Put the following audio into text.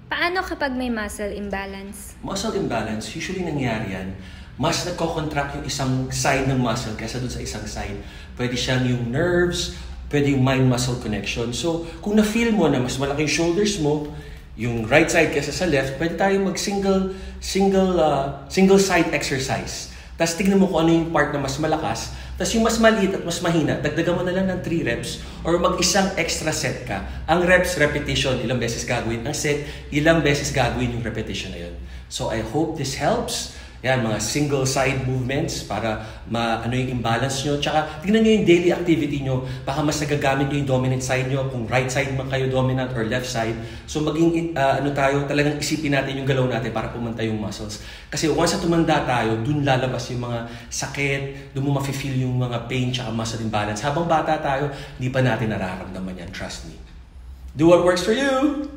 Paano kapag may muscle imbalance? Muscle imbalance, usually nangyari yan, mas nagko-contract yung isang side ng muscle kaysa dun sa isang side. Pwede siyang yung nerves, pwede yung mind-muscle connection. So, kung na-feel mo na mas malaki yung shoulders mo, yung right side kaysa sa left, pwede tayo mag-single side exercise. Tapos tignan mo kung ano yung part na mas malakas. Tapos yung mas maliit at mas mahina, dagdagan mo na lang ng 3 reps or mag-isang extra set ka. Ang reps, repetition, ilang beses gagawin. Ang set, ilang beses gagawin yung repetition na yun. So I hope this helps. Yan, mga single side movements para ano yung imbalance nyo. Tsaka tignan nyo yung daily activity nyo. Baka mas nagagamit nyo yung dominant side nyo. Kung right side man kayo dominant or left side. So maging talagang isipin natin yung galaw natin para pumanta yung muscles. Kasi once na tumanda tayo, dun lalabas yung mga sakit, dun mo mafe-feel yung mga pain tsaka muscle imbalance. Habang bata tayo, hindi pa natin nararamdaman yan. Trust me. Do what works for you!